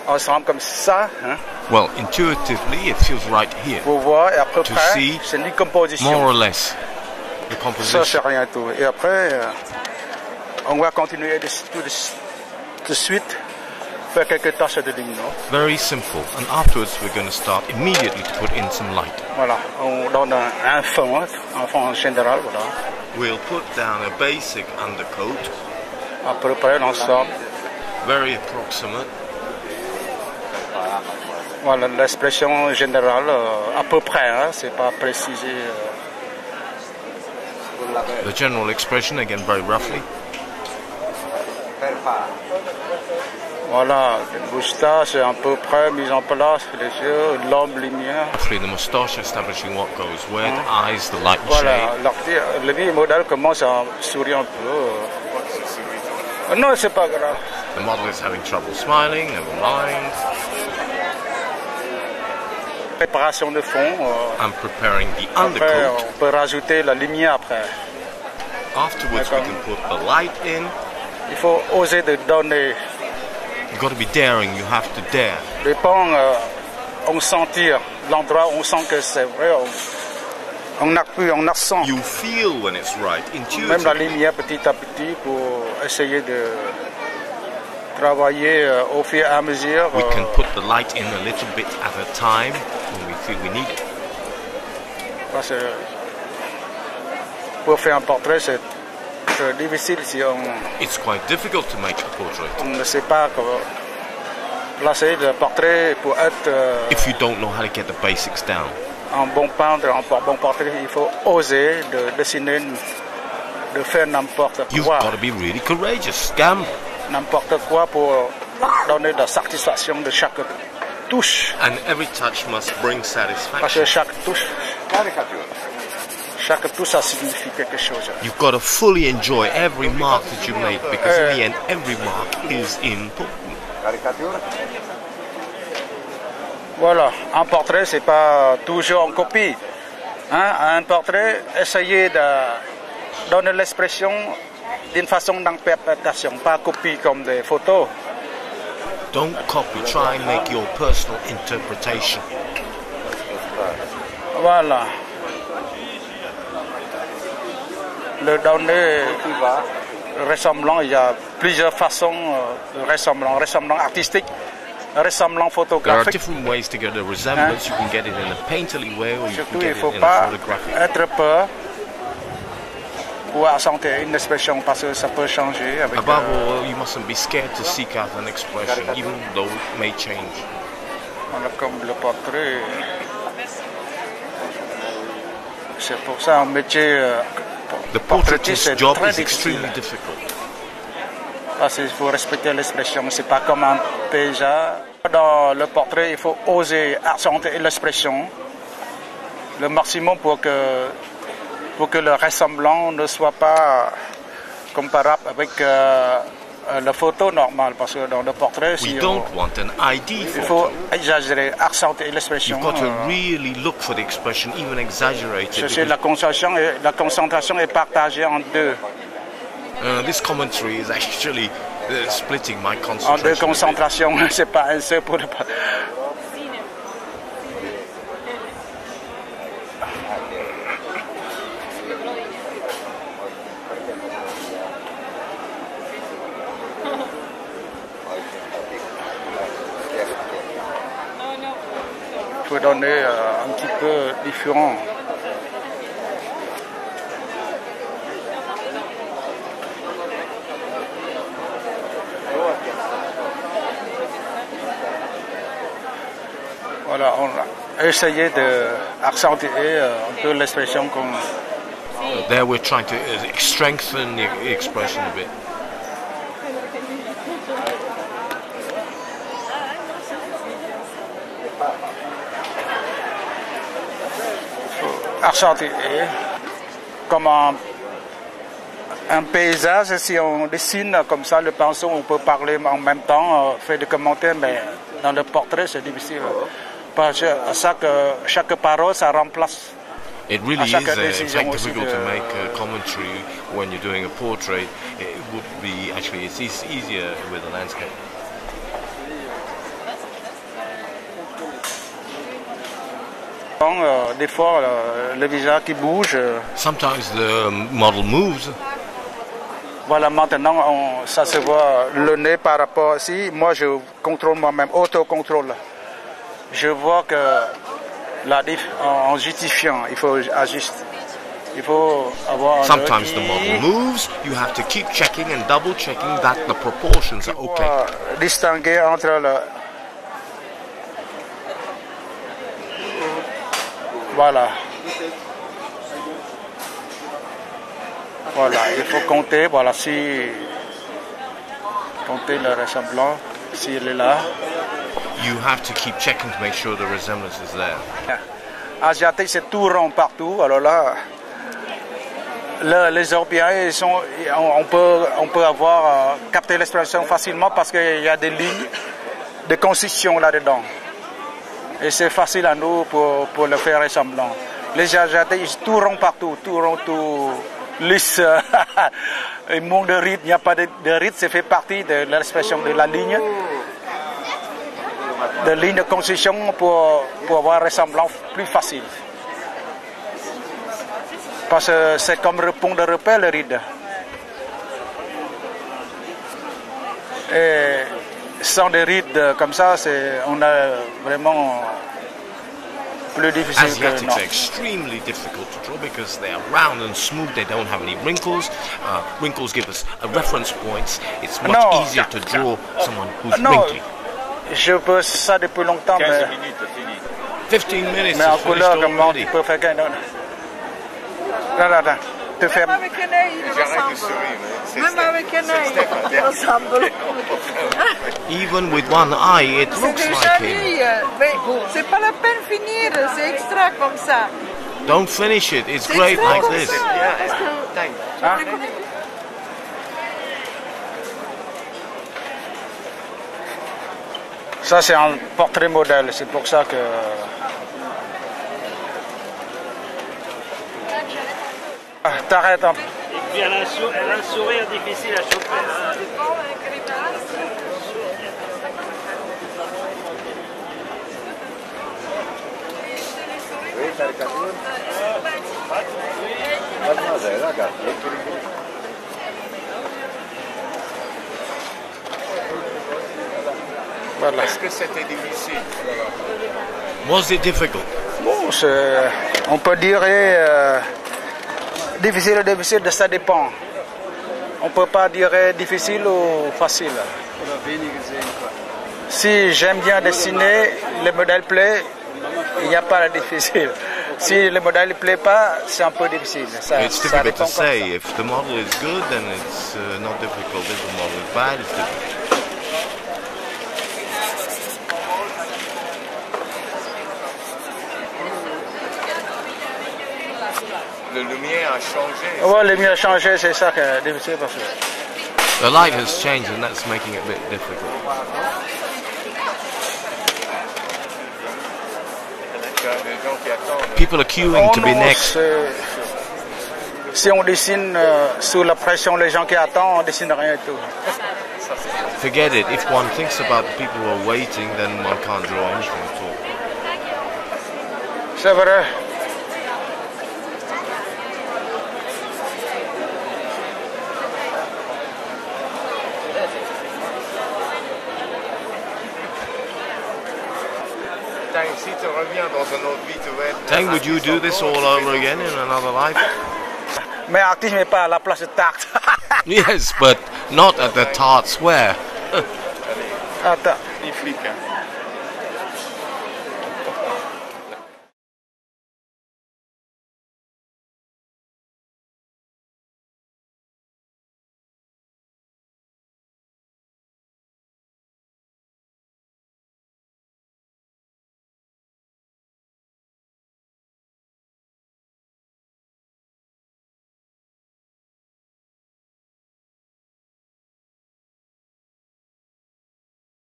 ensemble comme ça. Hein, Well, intuitively, it feels right here. pour voir, et à peu To près, see c'est une composition. More or less, the Ça, composition. c'est rien tout. Et après, on va continuer de suite, faire quelques tâches de ligne. Very simple. And afterwards, we're going to start immediately to put in some light. Voilà, on donne un fond en général, voilà. We'll put down a basic undercoat, À peu près l'ensemble. very approximate. Voilà, l'expression générale, à peu près, hein, c'est pas précisé. The general expression, again, very roughly. Voilà, le moustache est à peu près mise en place, les yeux, l'homme, lumière. Roughly, the moustache establishing what goes where, the eyes, the light and Voilà, shade. le vieux modèle commence à sourire un peu. Non, c'est pas grave. The model is having trouble smiling, never mind. Préparation de fond. I'm preparing the Après, undercoat. on peut rajouter la lumière après. Afterwards, we can put the light in. Il faut oser de donner. You've got to be daring, you have to dare. Dépend, on sentir l'endroit où on sent que c'est vrai. On appuie, on ressent. You feel when it's right, Même la intuitively. lumière petit à petit pour essayer de travailler au fur et à mesure. We can put the light in a little bit at a time when we feel we need it. Parce que pour faire un portrait, c'est très difficile si It's quite difficult to make a portrait. on ne sait pas comment placer le portrait pour être If you don't know how to get the basics down. un bon peintre, un bon portrait. Il faut oser de dessiner, de faire n'importe You've quoi. got to be really courageous, gamble. N'importe quoi pour donner de la satisfaction de chaque touche. And every touch must bring Parce satisfaction. que chaque touche, ça signifie quelque chose. You've got to fully enjoy every mark that you make, because in the end, every mark is important. Voilà, un portrait, c'est pas toujours en copie. Hein? Un portrait, essayez de donner l'expression d'une façon d'interprétation, pas copie comme des photos. Don't copy, try and make your personal interpretation. Voilà. Le donner ressemblant, il y a plusieurs façons de ressemblant. Ressemblant artistique, ressemblant There are photographique. different ways to get a resemblance. You can get it in a painterly way, or you Surtout, can il get ne faut it in a pas photographic. être peur pour accentuer une expression parce que ça peut changer avec Above all, you mustn't be scared to seek out an expression, even though it may change. voilà, comme le portrait. C'est pour ça un métier The portraitiste, portraitist's c'est job très is difficile. extremely difficult. Parce qu'il faut respecter l'expression. C'est pas comme un paysage. Dans le portrait, il faut oser accentuer l'expression le maximum pour que le ressemblant ne soit pas comparable avec la photo normale. Parce que dans le portrait, We don't want an ID il photo. faut exagérer, accentuer l'expression. You've got to really look for the expression, even exaggerate it. La concentration est partagée en deux. This commentary is actually splitting my En deux concentration. concentrations, c'est pas un seul pour le. Il faut donner un petit peu différent. Voilà, on a essayé d'accentuer un peu l'expression comme. There we're trying to strengthen the expression a bit. Accentuer comme un paysage. Si on dessine comme ça le pinceau, on peut parler en même temps, faire des commentaires, mais dans le portrait, c'est difficile. Parce que chaque parole, ça remplace. It really is décision quite aussi difficult de- to make a commentary when you're doing a portrait. It would be, actually, it's easier with a landscape. Des fois, le visage qui bouge. Sometimes the model moves. Voilà, maintenant, ça se voit le nez par rapport ici. Moi, je contrôle moi-même, autocontrôle. Je vois que en justifiant, il faut ajuster. Il faut avoir Sometimes the model moves. You have to keep checking and double checking that the proportions are okay. Distinguer entre le... Voilà. Voilà, il faut compter, voilà, compter le ressemblant, s'il est là. You have to keep checking to make sure the resemblance is there. Asiatique, c'est tout rond partout, alors là, les Européens, on peut avoir capté l'expression facilement parce qu'il y a des lignes de construction là-dedans. Et c'est facile à nous pour le faire ressemblant. Les Asiatiques, ils tout rond partout, tout rond, tout lisse. Il manque de rythme, il n'y a pas de rythme, c'est fait partie de l'expression de la ligne. De ligne de construction pour avoir un ressemblant plus facile. Parce que c'est comme le pont de repère, le ride. Et sans des rides comme ça, on a vraiment plus difficile. Asiatics are extremely difficult to draw because they are round and smooth. They don't have any wrinkles. Wrinkles give us a reference points. It's much easier to draw someone who's wrinkly. Je peux ça depuis longtemps, 15 mais... minutes, fini. 15 minutes Mais en is couleur, finished comment already. tu peux faire qu'un autre? Attends, te faire... Même avec un œil, il J'arrête de ressemble. sourire. Mais Même avec un œil, il ressemble. Even with one eye, it C'est looks déjà like him. lui. Mais c'est pas la peine de finir, c'est extra comme ça. Don't finish it. It's C'est great extra like comme this. ça. Hein? Ça, c'est un portrait modèle, c'est pour ça que... T'arrêtes un peu. Et puis elle a un sourire difficile à choper. Mademoiselle, regarde. Voilà. Est-ce que c'était difficile? Was it difficult? Bon, on peut dire difficile, ça dépend. On peut pas dire difficile ou facile. Si j'aime bien dessiner, le modèle plaît, il n'y a pas de difficile. Si le modèle ne plaît pas, c'est un peu difficile. Ça It's difficult dépend to say. If the model is good, then it's not difficult. If the model is bad, it's difficult. La lumière a changé. Ouais, le mieux à changer, c'est ça qui est difficile parce que... The light has changed, and that's making it a bit difficult. Il y a des gens qui attendent. People are queuing to be next. Si on dessine sous la pression, les gens qui attendent, on dessine rien du tout. Forget it. If one thinks about the people who are waiting, then one can't draw anything at all. C'est vrai. Tang, si tu reviens dans un autre vie, tu vas être... Tang, would you do this all over again in another life? Mais artiste n'est pas à la place de Tarte. Yes, but not at the Tart Square. Attends. Magnifique, hein?